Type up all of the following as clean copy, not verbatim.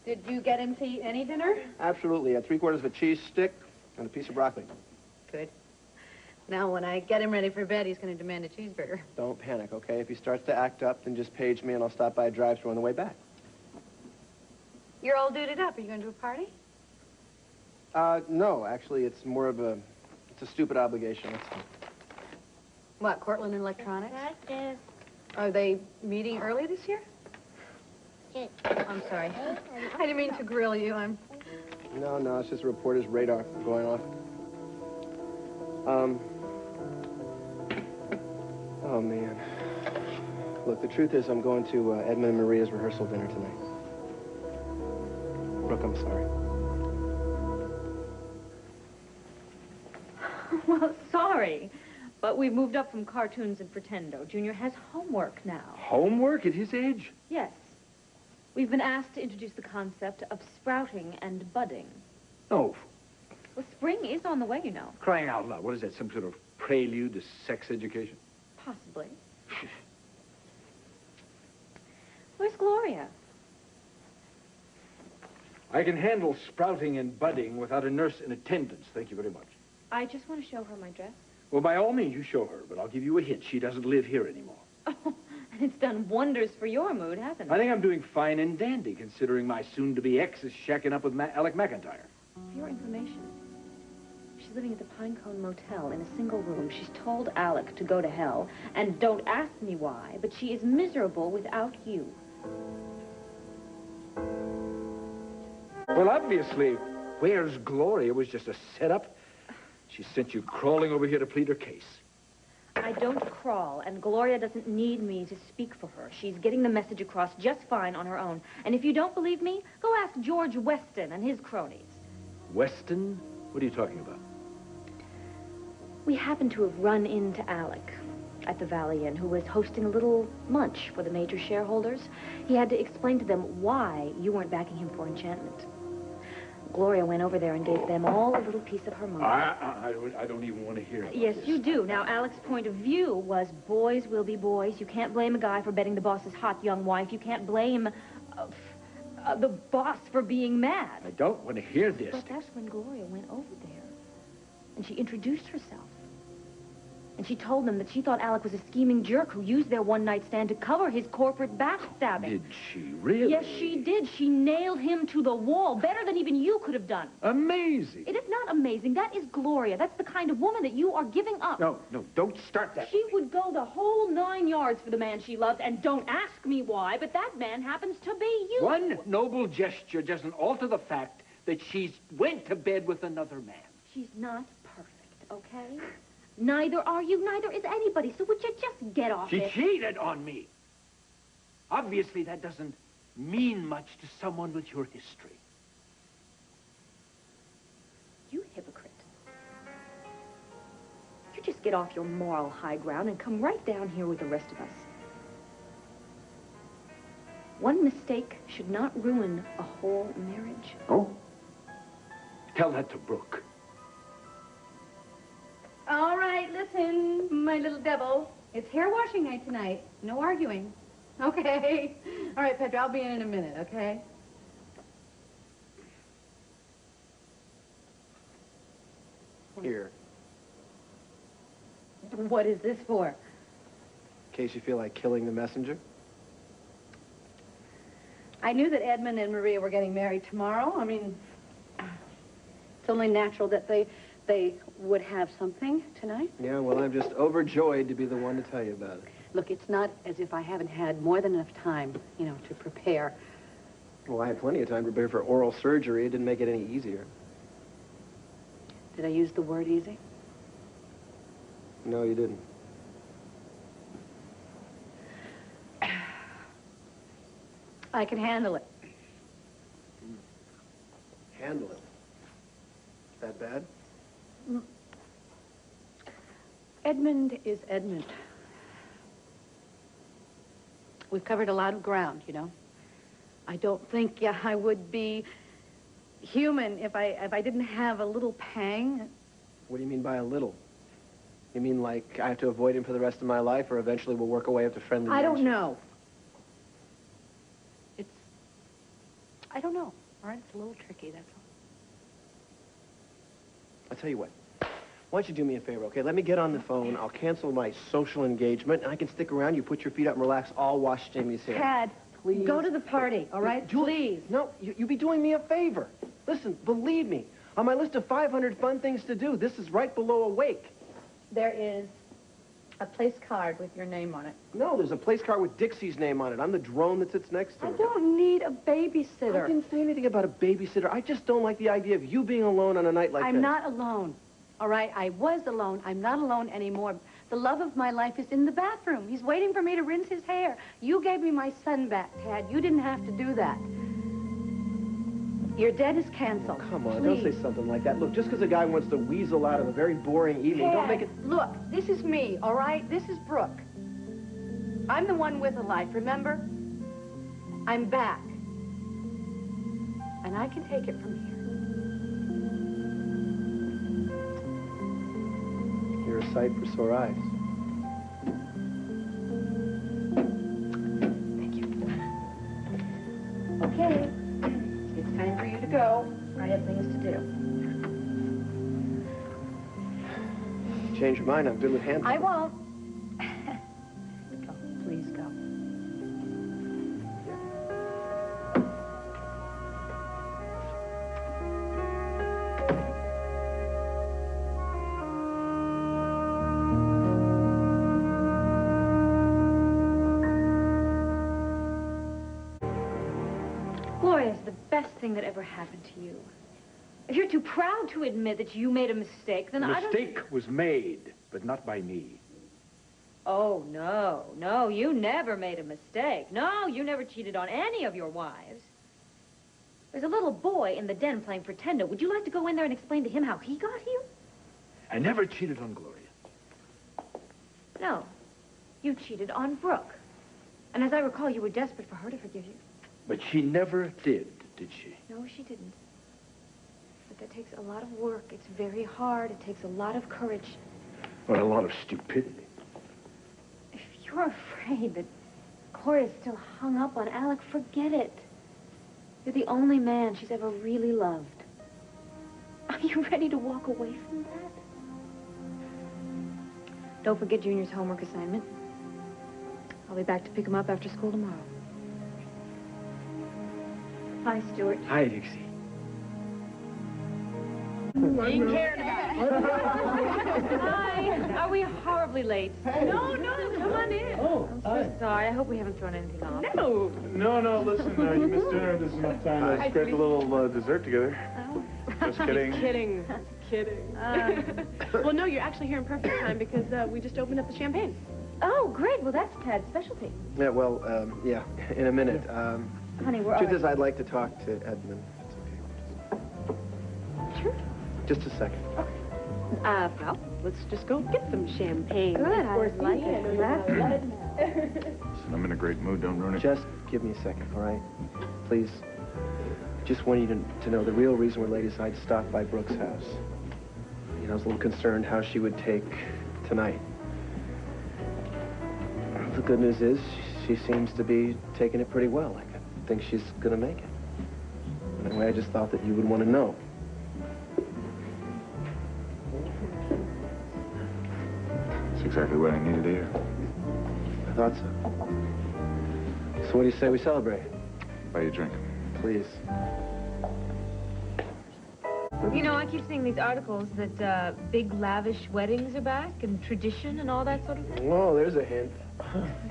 Did you get him to eat any dinner? Absolutely. 3/4 of a cheese stick and a piece of broccoli. Good. Now, when I get him ready for bed, he's going to demand a cheeseburger. Don't panic, okay? If he starts to act up, then just page me and I'll stop by a drive-thru on the way back. You're all duded up. Are you going to a party? No, actually, it's more of a... It's a stupid obligation. What, Cortland Electronics? Are they meeting early this year? I'm sorry. I didn't mean to grill you. No, it's just a reporter's radar going off. Oh, man. Look, the truth is I'm going to Edmund and Maria's rehearsal dinner tonight. Brooke, I'm sorry. Well, sorry, but we've moved up from cartoons and pretendo. Junior has homework now. Homework at his age? Yes. We've been asked to introduce the concept of sprouting and budding. Oh. Well, spring is on the way, you know. Crying out loud. What is that, some sort of prelude to sex education? Possibly. Where's Gloria? I can handle sprouting and budding without a nurse in attendance. Thank you very much. I just want to show her my dress. Well, by all means, you show her, but I'll give you a hint. She doesn't live here anymore. Oh, and it's done wonders for your mood, hasn't it? I think I'm doing fine and dandy, considering my soon-to-be ex is shacking up with Alec McIntyre. For your information, she's living at the Pinecone Motel in a single room. She's told Alec to go to hell, and don't ask me why, but she is miserable without you. Well, obviously, Where's Gloria was just a setup. She sent you crawling over here to plead her case. I don't crawl, and Gloria doesn't need me to speak for her. She's getting the message across just fine on her own. And if you don't believe me, go ask George Weston and his cronies. Weston? What are you talking about? We happened to have run into Alec at the Valley Inn, who was hosting a little lunch for the major shareholders. He had to explain to them why you weren't backing him for enchantment. Gloria went over there and gave them all a little piece of her mind. I don't even want to hear it. Yes, you do. Now, Alec's point of view was boys will be boys. You can't blame a guy for betting the boss's hot young wife. You can't blame the boss for being mad. I don't want to hear this. But that's when Gloria went over there, and she introduced herself. And she told them that she thought Alec was a scheming jerk who used their one-night stand to cover his corporate backstabbing. Did she really? Yes, she did. She nailed him to the wall, better than even you could have done. Amazing. It is not amazing. That is Gloria. That's the kind of woman that you are giving up. No, don't start that. She would go the whole 9 yards for the man she loved, and don't ask me why, but that man happens to be you. One noble gesture doesn't alter the fact that she's went to bed with another man. She's not perfect, okay? Neither are you, neither is anybody, so would you just get off it? She cheated on me. Obviously, that doesn't mean much to someone with your history. You hypocrite. You just get off your moral high ground and come right down here with the rest of us. One mistake should not ruin a whole marriage. Oh? Tell that to Brooke. All right, listen, my little devil. It's hair washing night tonight. No arguing. Okay. All right, Petra, I'll be in a minute, okay? Here. What is this for? In case you feel like killing the messenger. I knew that Edmund and Maria were getting married tomorrow. I mean, it's only natural that they would have something tonight. Yeah, well, I'm just overjoyed to be the one to tell you about it. Look, it's not as if I haven't had more than enough time, you know, to prepare. Well, I had plenty of time to prepare for oral surgery. It didn't make it any easier. Did I use the word easy? No, you didn't. I can handle it. Handle it. That bad? Edmund is Edmund. We've covered a lot of ground, you know. I don't think I would be human if I didn't have a little pang. What do you mean by a little? You mean like I have to avoid him for the rest of my life, or eventually we'll work our way up to friendly I don't relations? know. I don't know. All right, it's a little tricky, that's all. I'll tell you what. Why don't you do me a favor, okay? Let me get on the phone. I'll cancel my social engagement, and I can stick around. You put your feet up and relax. I'll wash Jamie's hair. Tad, Please. go to the party, all right? Please. No, you be doing me a favor. Listen, believe me. On my list of 500 fun things to do, this is right below a wake. There is a place card with your name on it. No, there's a place card with Dixie's name on it. I'm the drone that sits next to her. I don't need a babysitter. I didn't say anything about a babysitter. I just don't like the idea of you being alone on a night like this. I'm not alone, all right? I was alone. I'm not alone anymore. The love of my life is in the bathroom. He's waiting for me to rinse his hair. You gave me my son back, Tad. You didn't have to do that. Your debt is canceled. Oh, come on, Please. don't say something like that. Look, just because a guy wants to weasel out of a very boring evening, Tad, don't make it... Look, this is me, all right? This is Brooke. I'm the one with a life, remember? I'm back. And I can take it from here. You're a sight for sore eyes. Thank you. Okay. It's time for you to go. I have things to do. Change your mind, I'm good with hands. I won't. Go, please go. Gloria's the best thing that ever happened to you. If you're too proud to admit that you made a mistake, then The I don't... mistake was made, but not by me. Oh, no, no, you never made a mistake. No, you never cheated on any of your wives. There's a little boy in the den playing pretender. Would you like to go in there and explain to him how he got here? I never cheated on Gloria. No, you cheated on Brooke. And as I recall, you were desperate for her to forgive you. But she never did she? No, she didn't. But that takes a lot of work. It's very hard. It takes a lot of courage. Well, a lot of stupidity. If you're afraid that Gloria's still hung up on Alec, forget it. You're the only man she's ever really loved. Are you ready to walk away from that? Don't forget Junior's homework assignment. I'll be back to pick him up after school tomorrow. Hi, Stuart. Hi, Dixie. Being cared about. Hi. Are we horribly late? No, come on in. Oh, I'm so sorry. I hope we haven't thrown anything off. No. No, listen, you missed dinner. There's enough time to scrape a little dessert together. Oh. Just kidding. Kidding. Well, no, you're actually here in perfect time because we just opened up the champagne. Oh, great. Well, that's Tad's specialty. Yeah, well, yeah, in a minute. Honey, we're Truth all is, I'd like to talk to Edmund. It's okay. Sure. Just a second. Well, let's just go get some champagne. Good, I Of course, like yeah, it. I know you love it. Listen, I'm in a great mood. Don't ruin it. Just give me a second, all right? Please. Just want you to know the real reason we're late is I stopped by Brooke's house. You know, I was a little concerned how she would take tonight. The good news is she seems to be taking it pretty well. I think she's gonna make it. Anyway, I just thought that you would want to know. That's exactly what I needed to hear. I thought so. So what do you say we celebrate? Buy you a drink. Please. You know, I keep seeing these articles that big, lavish weddings are back, and tradition and all that sort of thing. Oh, there's a hint.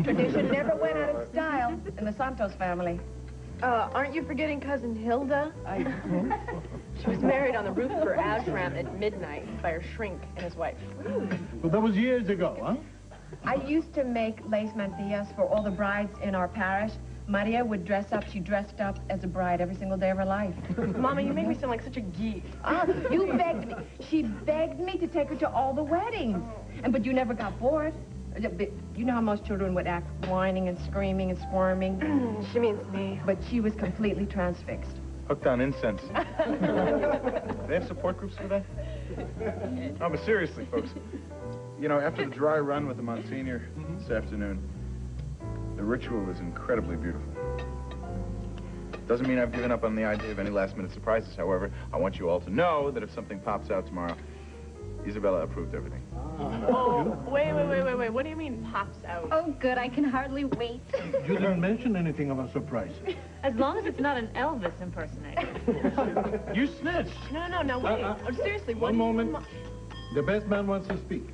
Tradition never went out of style in the Santos family. Aren't you forgetting cousin Hilda? She was married on the roof of her ashram at midnight by her shrink and his wife. Well, that was years ago, huh? I used to make lace mantillas for all the brides in our parish. Maria would dress up. She dressed up as a bride every single day of her life. Mama, you make me sound like such a geek. You begged me. She begged me to take her to all the weddings. But you never got bored. You know how most children would act whining and screaming and squirming? She means me. But she was completely transfixed. Hooked on incense. They have support groups for that? No, but seriously, folks. You know, after the dry run with the Monsignor this afternoon, the ritual is incredibly beautiful. Doesn't mean I've given up on the idea of any last-minute surprises. However, I want you all to know that if something pops out tomorrow, Isabella approved everything. Oh, wait. What do you mean, pops out? Oh, good. I can hardly wait. You didn't mention anything of a surprise. As long as it's not an Elvis impersonator. You snitched. No, wait. Seriously, what One do you moment. The best man wants to speak.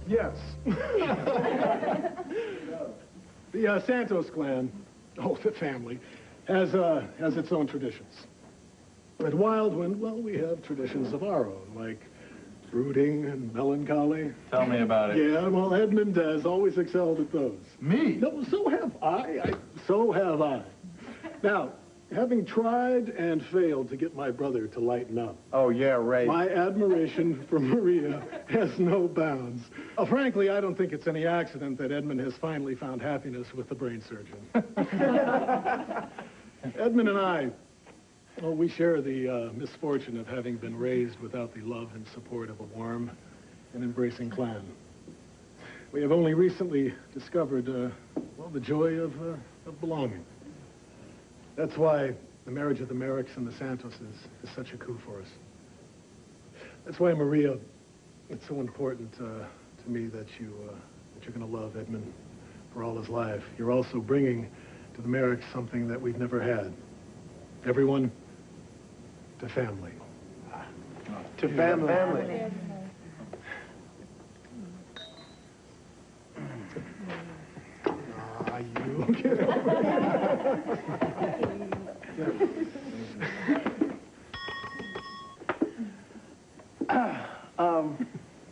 Yes. The Santos clan, the family, has its own traditions. At Wildwind, well, we have traditions of our own, like brooding and melancholy. Tell me about it. Yeah, well, Edmund has always excelled at those. Me? No, so have I. So have I. Now, having tried and failed to get my brother to lighten up. Oh, yeah, right. My admiration for Maria has no bounds. Frankly, I don't think it's any accident that Edmund has finally found happiness with the brain surgeon. Edmund and I, well, we share the misfortune of having been raised without the love and support of a warm and embracing clan. We have only recently discovered, well, the joy of belonging. That's why the marriage of the Merricks and the Santoses is such a coup for us. That's why, Maria, it's so important to me that you're going to love Edmund for all his life. You're also bringing to the Merricks something that we've never had. Everyone to family. To family. You.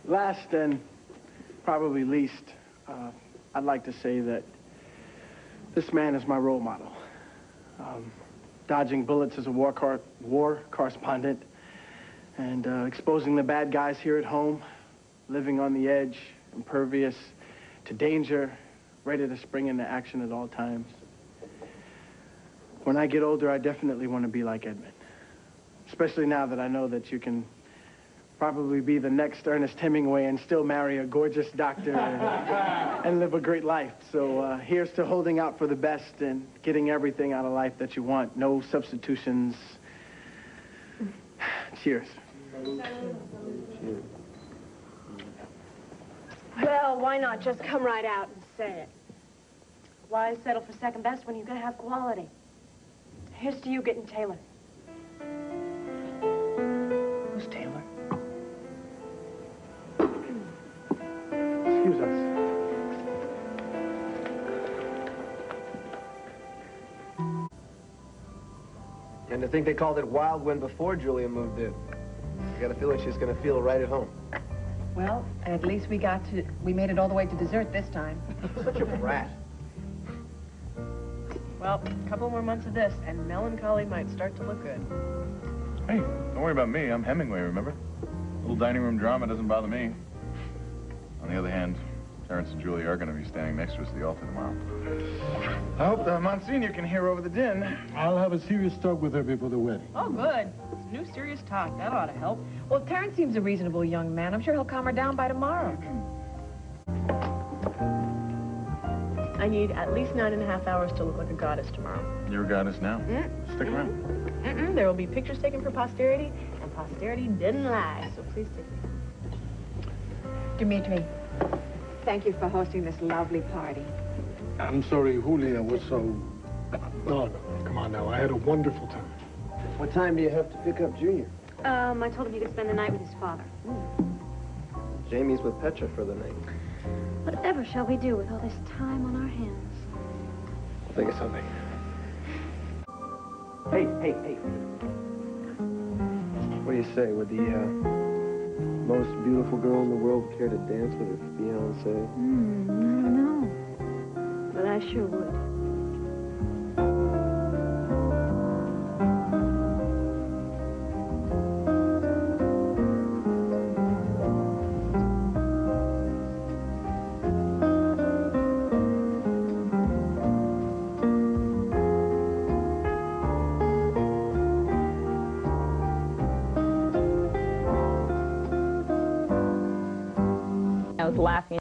Last and probably least, I'd like to say that this man is my role model. Dodging bullets as a war correspondent and exposing the bad guys here at home, living on the edge, impervious to danger, ready to spring into action at all times. When I get older, I definitely want to be like Edmund. Especially now that I know that you can probably be the next Ernest Hemingway and still marry a gorgeous doctor and live a great life. So here's to holding out for the best and getting everything out of life that you want. No substitutions. Cheers. Well, why not just come right out and say it? Why settle for second best when you're going to have quality? Here's to you getting Taylor. Who's Taylor? Excuse us. And to think they called it Wildwind before Julia moved in. I got a feeling she's going to feel right at home. Well, at least we made it all the way to dessert this time. Such a brat. Well, a couple more months of this, and melancholy might start to look good. Hey, don't worry about me. I'm Hemingway, remember? Little dining room drama doesn't bother me. On the other hand, Terrence and Julie are going to be standing next to us at the altar tomorrow. I hope the Monsignor can hear over the din. I'll have a serious talk with her before the wedding. Oh, good. Some new serious talk. That ought to help. Well, Terrence seems a reasonable young man. I'm sure he'll calm her down by tomorrow. I need at least 9.5 hours to look like a goddess tomorrow. You're a goddess now. Stick around. There will be pictures taken for posterity, and posterity didn't lie, so please take me. Dimitri. Thank you for hosting this lovely party. I'm sorry Julia was so... No, come on now. I had a wonderful time. What time do you have to pick up Junior? I told him you could spend the night with his father. Jamie's with Petra for the night. Whatever shall we do with all this time on our hands? I'll think of something. Hey. What do you say? Would the most beautiful girl in the world care to dance with her fiancé? I don't know. But I sure would. I was laughing.